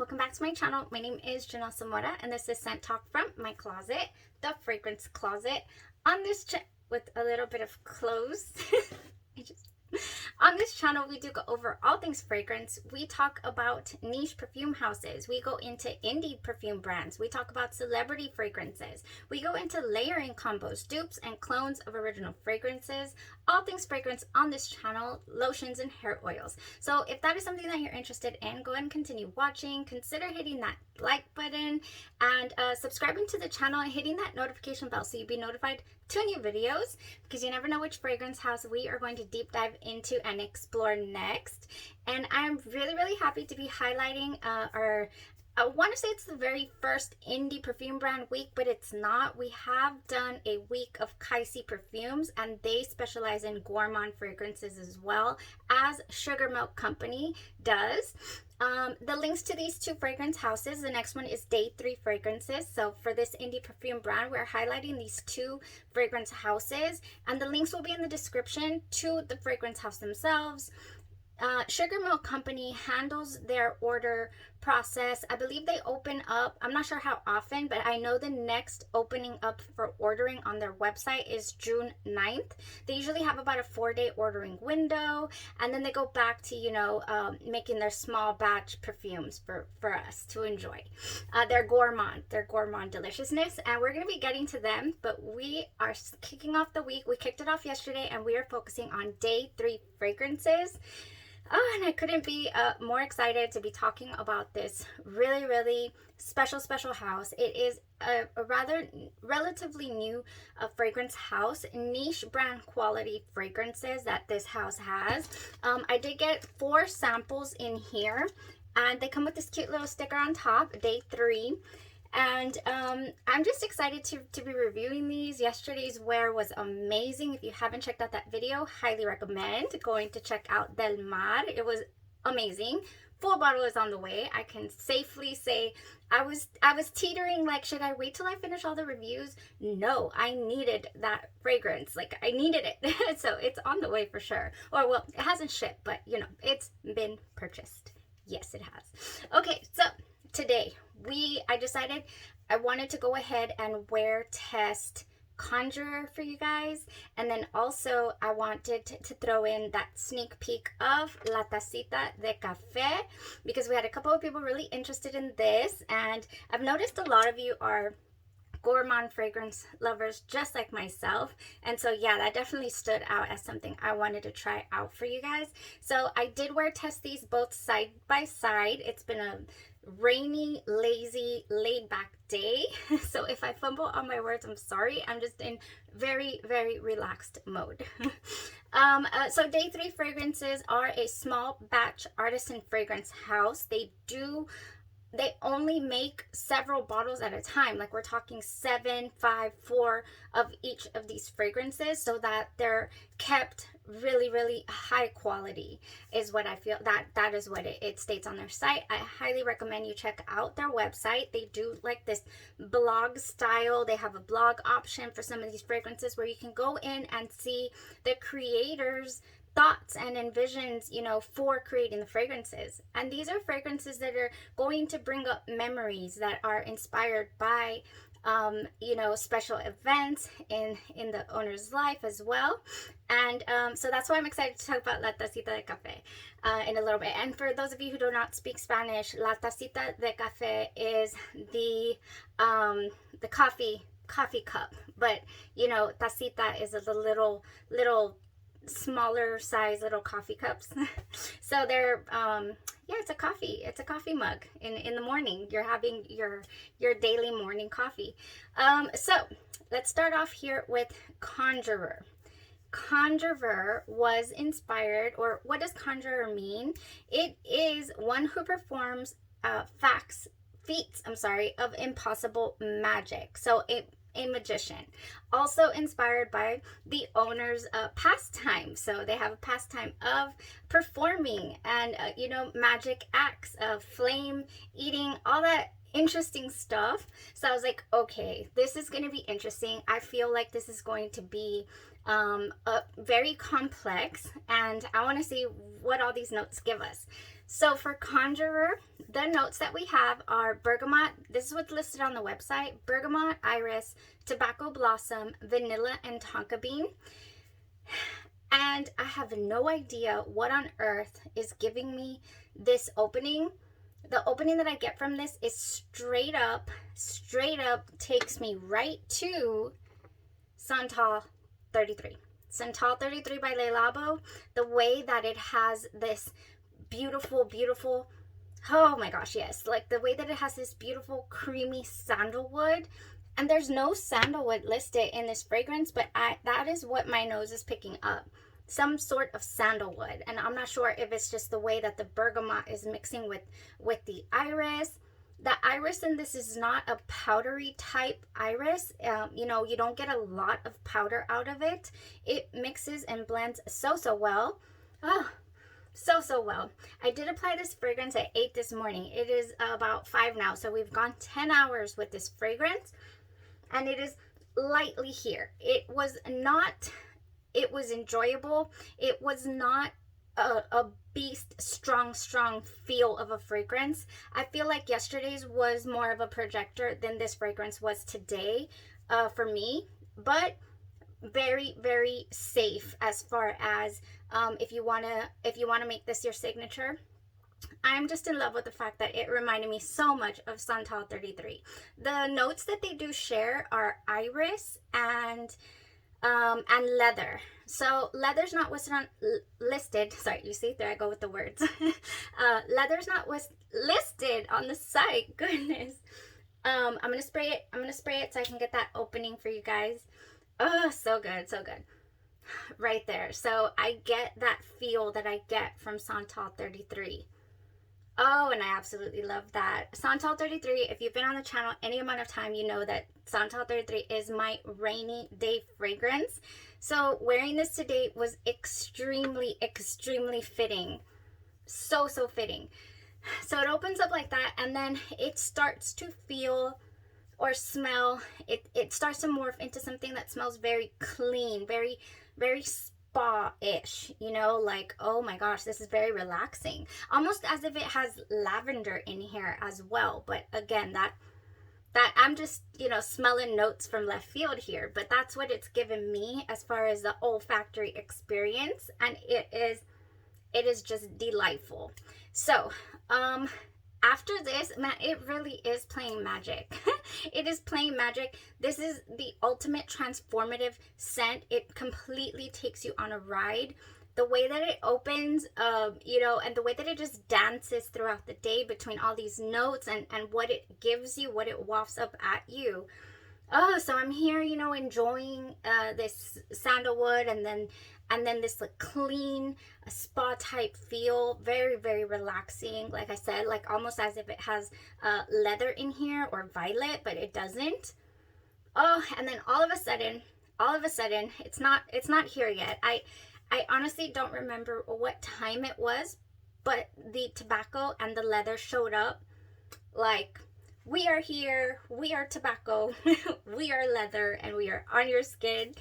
welcome back to my channel. My name is Janelle Zamora and this is Scent Talk from my closet, the fragrance closet. On this with a little bit of clothes. On this channel, we do go over all things fragrance. We talk about niche perfume houses. We go into indie perfume brands. We talk about celebrity fragrances. We go into layering combos, dupes, and clones of original fragrances. All things fragrance on this channel, lotions and hair oils. So if that is something that you're interested in, go ahead and continue watching. Consider hitting that like button and subscribing to the channel and hitting that notification bell so you'll be notified to new videos, because you never know which fragrance house we are going to deep dive into and explore next. And I'm really happy to be highlighting I want to say it's the very first indie perfume brand week, but it's not. We have done a week of Kaisi perfumes, and they specialize in gourmand fragrances as well as SUGARMILKCO does. The links to these two fragrance houses, the next one is Day 3 Fragrances. So for this indie perfume brand, we're highlighting these two fragrance houses, and the links will be in the description to the fragrance house themselves. SUGARMILKCO handles their order process. I believe they open up, I'm not sure how often, but I know the next opening up for ordering on their website is June 9th. They usually have about a 4-day ordering window, and then they go back to, you know, making their small batch perfumes for us to enjoy. They're gourmand deliciousness, and we're going to be getting to them, but we are kicking off the week. We kicked it off yesterday, and we are focusing on Day 3 fragrances. Oh, and I couldn't be more excited to be talking about this really special house. It is a relatively new fragrance house, niche brand quality fragrances that this house has. I did get 4 samples in here, and they come with this cute little sticker on top, Day 3. And I'm just excited to be reviewing these. Yesterday's wear was amazing. If you haven't checked out that video, highly recommend going to check out Del Mar. It was amazing. Full bottle is on the way. I can safely say I was teetering, like, should I wait till I finish all the reviews? No, I needed that fragrance. Like, I needed it. So it's on the way for sure. Or, well, it hasn't shipped, but you know, it's been purchased. Yes, it has. Okay, so today I decided I wanted to go ahead and wear test Conjurer for you guys, and then also I wanted to throw in that sneak peek of La Tacita de Cafe, because we had a couple of people really interested in this, and I've noticed a lot of you are gourmand fragrance lovers just like myself, and so yeah, that definitely stood out as something I wanted to try out for you guys. So I did wear test these both side by side. It's been a rainy, lazy, laid back day, so if I fumble on my words, I'm sorry. I'm just in very relaxed mode. So Day 3 Fragrances are a small batch artisan fragrance house. They only make several bottles at a time. Like, we're talking 7, 5, 4 of each of these fragrances, so that they're kept really high quality is what I feel. That is what it states on their site. I highly recommend you check out their website. They do like this blog style. They have a blog option for some of these fragrances where you can go in and see the creators' thoughts and envisions, you know, for creating the fragrances. And these are fragrances that are going to bring up memories that are inspired by you know, special events in the owner's life as well. And so that's why I'm excited to talk about La Tacita de Cafe in a little bit. And for those of you who do not speak Spanish, La Tacita de Cafe is the coffee cup, but you know, tacita is a little smaller size little coffee cups. So they're yeah, it's a coffee mug in the morning. You're having your daily morning coffee. So let's start off here with Conjurer. Conjurer was inspired, or what does conjurer mean? It is one who performs feats of impossible magic. So a magician, also inspired by the owner's pastime. So they have a pastime of performing and you know, magic acts of flame eating, all that interesting stuff. So I was like, okay, this is going to be interesting. I feel like this is going to be very complex, and I want to see what all these notes give us. So for Conjurer, the notes that we have are bergamot. This is what's listed on the website. Bergamot, iris, tobacco blossom, vanilla, and tonka bean. And I have no idea what on earth is giving me this opening. The opening that I get from this is straight up takes me right to Santal 33. Santal 33 by Le Labo. The way that it has this beautiful, oh my gosh, yes, like the way that it has this beautiful creamy sandalwood. And there's no sandalwood listed in this fragrance, but that is what my nose is picking up. Some sort of sandalwood. And I'm not sure if it's just the way that the bergamot is mixing with the iris. The iris in this is not a powdery type iris. You know, you don't get a lot of powder out of it. It mixes and blends so well. Oh, so well. I did apply this fragrance at 8 this morning. It is about 5 now, so we've gone 10 hours with this fragrance, and it is lightly here. It was enjoyable. It was not a beast strong feel of a fragrance. I feel like yesterday's was more of a projector than this fragrance was today for me, but very safe as far as if you want to make this your signature. I'm just in love with the fact that it reminded me so much of Santal 33. The notes that they do share are iris and leather. So leather's not listed. Sorry, you see, there I go with the words. Leather's not listed on the site. Goodness. I'm gonna spray it so I can get that opening for you guys. Oh, so good. Right there. So I get that feel that I get from Santal 33. Oh, and I absolutely love that. Santal 33, if you've been on the channel any amount of time, you know that Santal 33 is my rainy day fragrance. So wearing this today was extremely fitting. So fitting. So it opens up like that, and then it starts to feel or smell, it starts to morph into something that smells very clean, very spa-ish, you know, like, oh my gosh, this is very relaxing, almost as if it has lavender in here as well. But again, that I'm just, you know, smelling notes from left field here, but that's what it's given me as far as the olfactory experience, and it is just delightful. So after this, man, it really is playing magic. It is playing magic. This is the ultimate transformative scent. It completely takes you on a ride. The way that it opens, you know, and the way that it just dances throughout the day between all these notes and what it gives you, what it wafts up at you. Oh, so I'm here, you know, enjoying this sandalwood and then this like clean spa type feel, very relaxing. Like I said, like almost as if it has leather in here or violet, but it doesn't. Oh, and then all of a sudden, it's not here yet. I honestly don't remember what time it was, but the tobacco and the leather showed up like, we are here, we are tobacco, we are leather, and we are on your skin.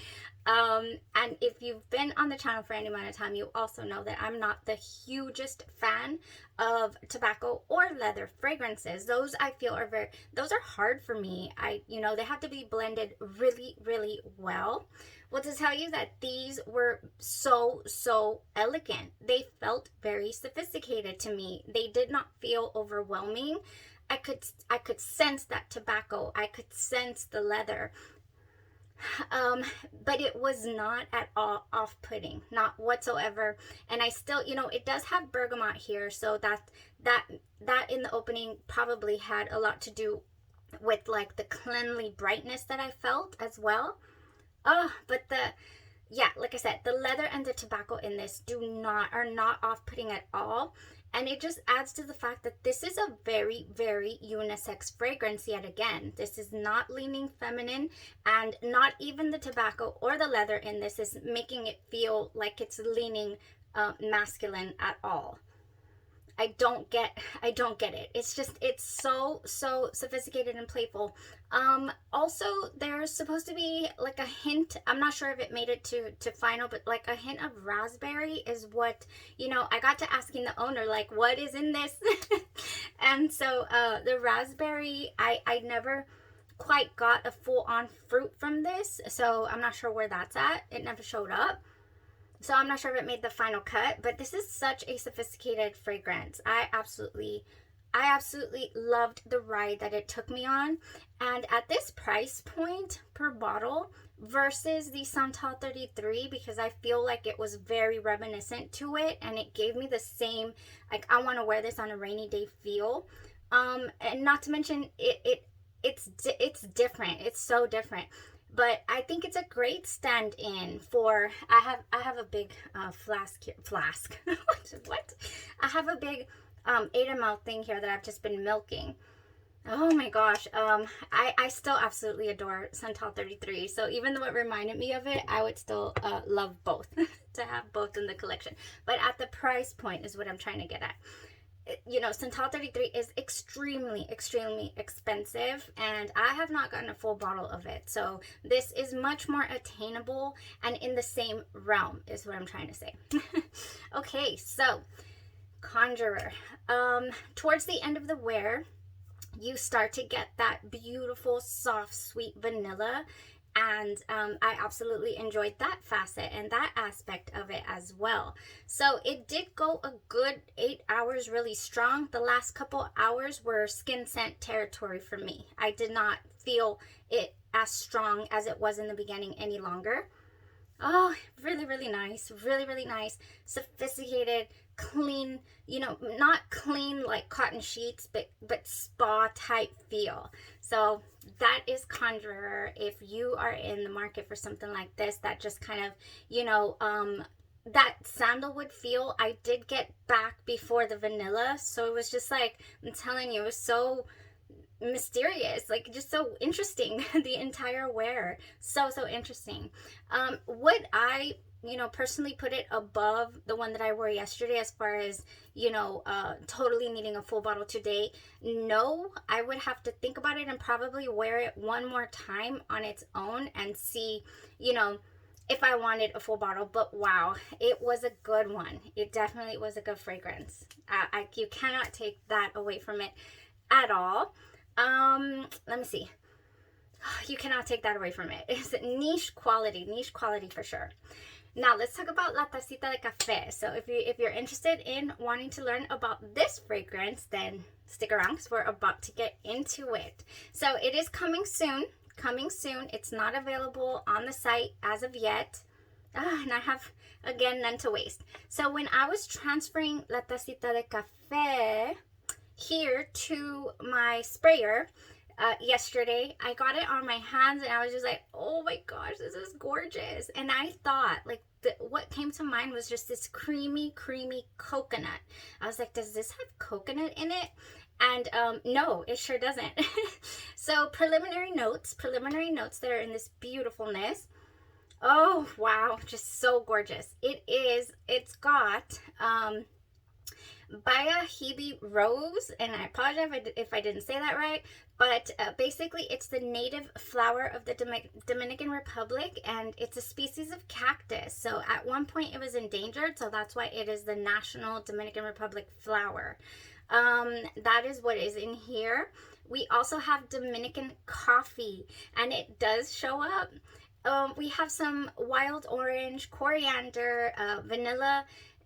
And if you've been on the channel for any amount of time, you also know that I'm not the hugest fan of tobacco or leather fragrances. Those I feel are those are hard for me. You know, they have to be blended really well. Well, to tell you that these were so elegant. They felt very sophisticated to me. They did not feel overwhelming. I could sense that tobacco. I could sense the leather. But it was not at all off-putting, not whatsoever. And I still, you know, it does have bergamot here, so that in the opening probably had a lot to do with like the cleanly brightness that I felt as well. Oh, but yeah, like I said, the leather and the tobacco in this are not off-putting at all. And it just adds to the fact that this is a very unisex fragrance yet again. This is not leaning feminine, and not even the tobacco or the leather in this is making it feel like it's leaning masculine at all. I don't get it. It's just, it's so sophisticated and playful. Also, there's supposed to be like a hint, I'm not sure if it made it to final, but like a hint of raspberry is what, you know, I got to asking the owner, like, what is in this? And so the raspberry, I never quite got a full-on fruit from this, so I'm not sure where that's at. It never showed up. So I'm not sure if it made the final cut, but this is such a sophisticated fragrance. I absolutely loved the ride that it took me on. And at this price point per bottle versus the Santal 33, because I feel like it was very reminiscent to it, and it gave me the same, like, I want to wear this on a rainy day feel. And not to mention it's different. It's so different. But I think it's a great stand-in for, I have a big flask here, what? I have a big 8 ml thing here that I've just been milking. Oh my gosh, I still absolutely adore Santal 33. So even though it reminded me of it, I would still love both, to have both in the collection. But at the price point is what I'm trying to get at. You know, Santal 33 is extremely expensive, and I have not gotten a full bottle of it. So this is much more attainable and in the same realm is what I'm trying to say. Okay, so Conjurer. Towards the end of the wear, you start to get that beautiful, soft, sweet vanilla. And I absolutely enjoyed that facet and that aspect of it as well. So it did go a good 8 hours really strong. The last couple hours were skin scent territory for me. I did not feel it as strong as it was in the beginning any longer. Oh, really nice. Really nice. Sophisticated, clean, you know, not clean like cotton sheets, but spa type feel. So that is Conjurer. If you are in the market for something like this, that just kind of, you know, that sandalwood feel I did get back before the vanilla. So it was just like, I'm telling you, it was so mysterious, like just so interesting. The entire wear, so interesting. Would I, you know, personally put it above the one that I wore yesterday as far as, you know, totally needing a full bottle today? No, I would have to think about it and probably wear it one more time on its own and see, you know, if I wanted a full bottle. But wow, it was a good one. It definitely was a good fragrance. You cannot take that away from it at all. Let me see. You cannot take that away from it. It's niche quality for sure. Now let's talk about La Tacita de Cafe. So if you're interested in wanting to learn about this fragrance, then stick around because we're about to get into it. So it is coming soon. It's not available on the site as of yet. And I have, again, none to waste. So when I was transferring La Tacita de Cafe here to my sprayer yesterday, I got it on my hands and I was just like, oh my gosh, this is gorgeous. And I thought, like, what came to mind was just this creamy coconut. I was like, does this have coconut in it? And no, it sure doesn't. So preliminary notes that are in this beautifulness. Oh wow, just so gorgeous. It's got Bayahibe rose, and I apologize if I didn't say that right, but basically it's the native flower of the Dominican Republic, and it's a species of cactus. So at one point it was endangered, so that's why it is the national Dominican Republic flower. That is what is in here. We also have Dominican coffee, and it does show up. We have some wild orange, coriander, vanilla,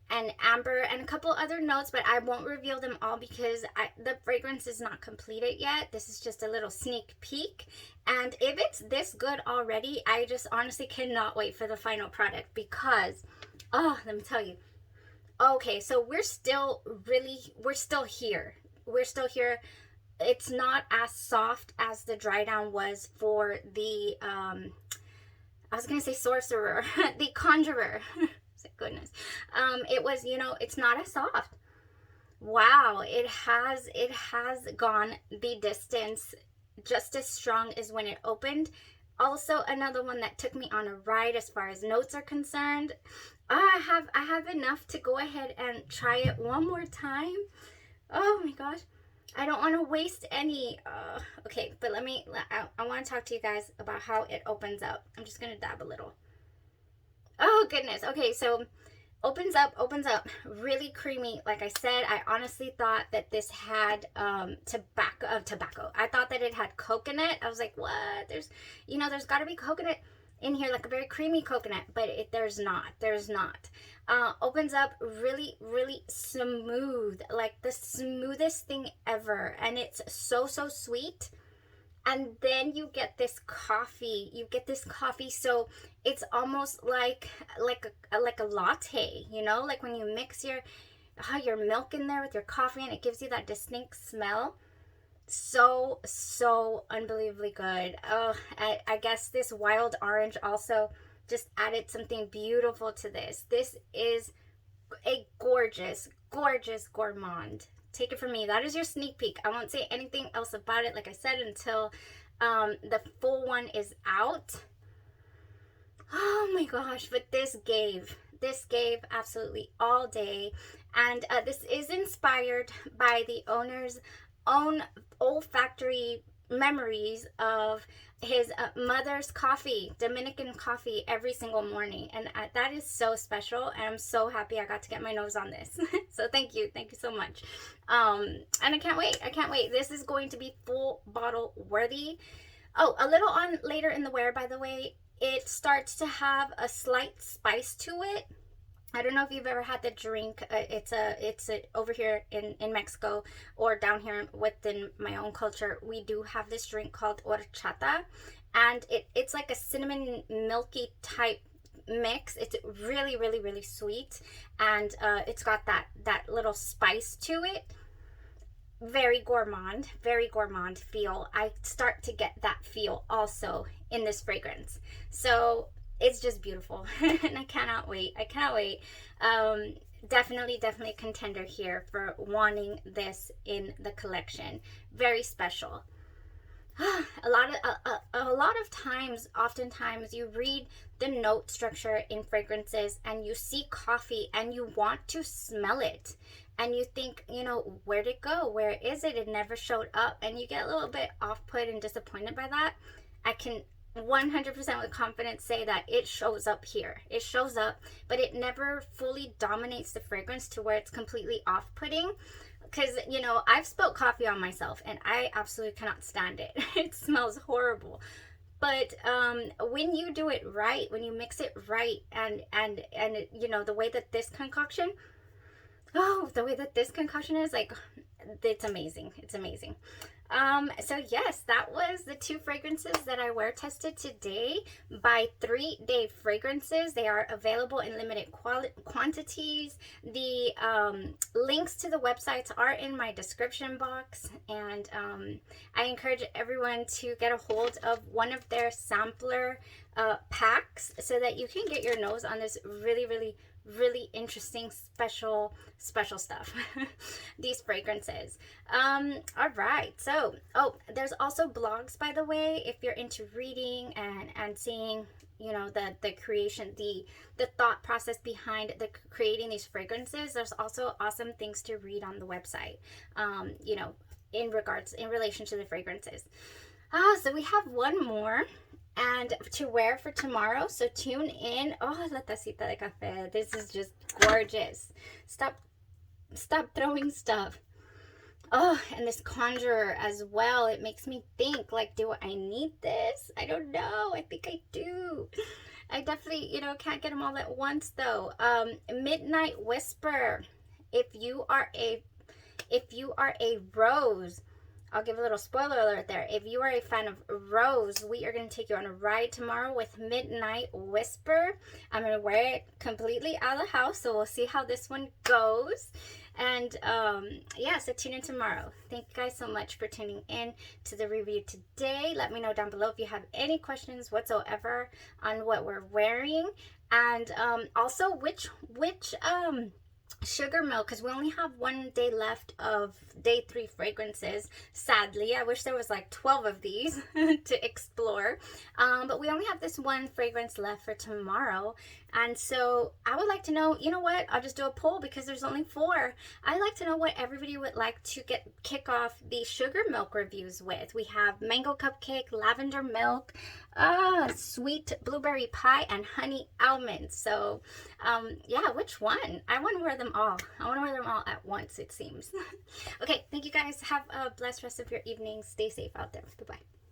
and amber, and a couple other notes, but I won't reveal them all because the fragrance is not completed yet. This is just a little sneak peek, and if it's this good already, I just honestly cannot wait for the final product because, oh, let me tell you. Okay, so we're still here. It's not as soft as the dry down was for the, I was going to say sorcerer, the conjurer. Thank goodness. It was, you know, it's not as soft. Wow, it has gone the distance just as strong as when it opened. also another one that took me on a ride as far as notes are concerned. I have enough to go ahead and try it one more time. Oh my gosh, I don't want to waste any. Okay, but I want to talk to you guys about how it opens up. I'm just gonna dab a little. Oh goodness. Okay, so opens up, really creamy. Like I said, I honestly thought that this had tobacco. I thought that it had coconut. I was like, what? There's got to be coconut in here, like a very creamy coconut, but there's not. Opens up really, really smooth, like the smoothest thing ever, and it's so sweet. And then you get this coffee. So it's almost like a latte, like when you mix your milk in there with your coffee, and it gives you that distinct smell. So unbelievably good. Oh, I guess this wild orange also just added something beautiful to this. This is a gorgeous gourmand. Take it from me. That is your sneak peek. I won't say anything else about it, like I said, until the full one is out. Oh my gosh, but this gave absolutely all day. And this is inspired by the owner's own olfactory memories of his mother's coffee, Dominican coffee, every single morning. And that is so special, and I'm so happy I got to get my nose on this. So thank you so much. And I can't wait. This is going to be full bottle worthy. Oh, a little on later in the wear, by the way, it starts to have a slight spice to it. I don't know if you've ever had the drink. It's over here in Mexico, or down here within my own culture. We do have this drink called horchata, and it's like a cinnamon milky type mix. It's really, really, really sweet, and it's got that little spice to it. Very gourmand feel. I start to get that feel also in this fragrance. So it's just beautiful. And I cannot wait. Definitely a contender here for wanting this in the collection. Very special. A lot of times, oftentimes, you read the note structure in fragrances and you see coffee and you want to smell it. And you think, where'd it go? Where is it? It never showed up. And you get a little bit off-put and disappointed by that. I can 100% with confidence say that it shows up here. It shows up, but it never fully dominates the fragrance to where it's completely off-putting. Because, I've spilled coffee on myself and I absolutely cannot stand it. It smells horrible. But when you do it right, when you mix it right, and the way that this concoction, is, like, it's amazing. It's amazing. So yes, that was the 2 fragrances that I wear tested today by 3 Day Fragrances. They are available in limited quantities. The links to the websites are in my description box, and I encourage everyone to get a hold of one of their sampler packs so that you can get your nose on this really interesting special stuff. These fragrances. All right, so there's also blogs, by the way, if you're into reading and seeing the creation, the thought process behind creating these fragrances. There's also awesome things to read on the website, in relation to the fragrances. So we have one more and to wear for tomorrow, so tune in. Oh, la tacita de cafe. This is just gorgeous. Stop throwing stuff. Oh, and this conjurer as well. It makes me think, like, do I need this? I don't know. I think I do. I definitely, can't get them all at once though. Midnight Whisper. If you are a rose, I'll give a little spoiler alert there. If you are a fan of rose, we are going to take you on a ride tomorrow with Midnight Whisper. I'm going to wear it completely out of the house, so we'll see how this one goes. And yeah, so tune in tomorrow. Thank you guys so much for tuning in to the review today. Let me know down below if you have any questions whatsoever on what we're wearing, and also which Sugar Milk, because we only have 1 day left of day 3 fragrances. Sadly, I wish there was like 12 of these to explore, but we only have this one fragrance left for tomorrow. And so I would like to know, you know what, I'll just do a poll because there's only 4. I'd like to know what everybody would like to kick off the Sugar Milk reviews with. We have mango cupcake, lavender milk, sweet blueberry pie, and honey almond. So yeah, which one? I want to wear them all. I want to wear them all at once, it seems. Okay, thank you guys. Have a blessed rest of your evening. Stay safe out there. Bye-bye.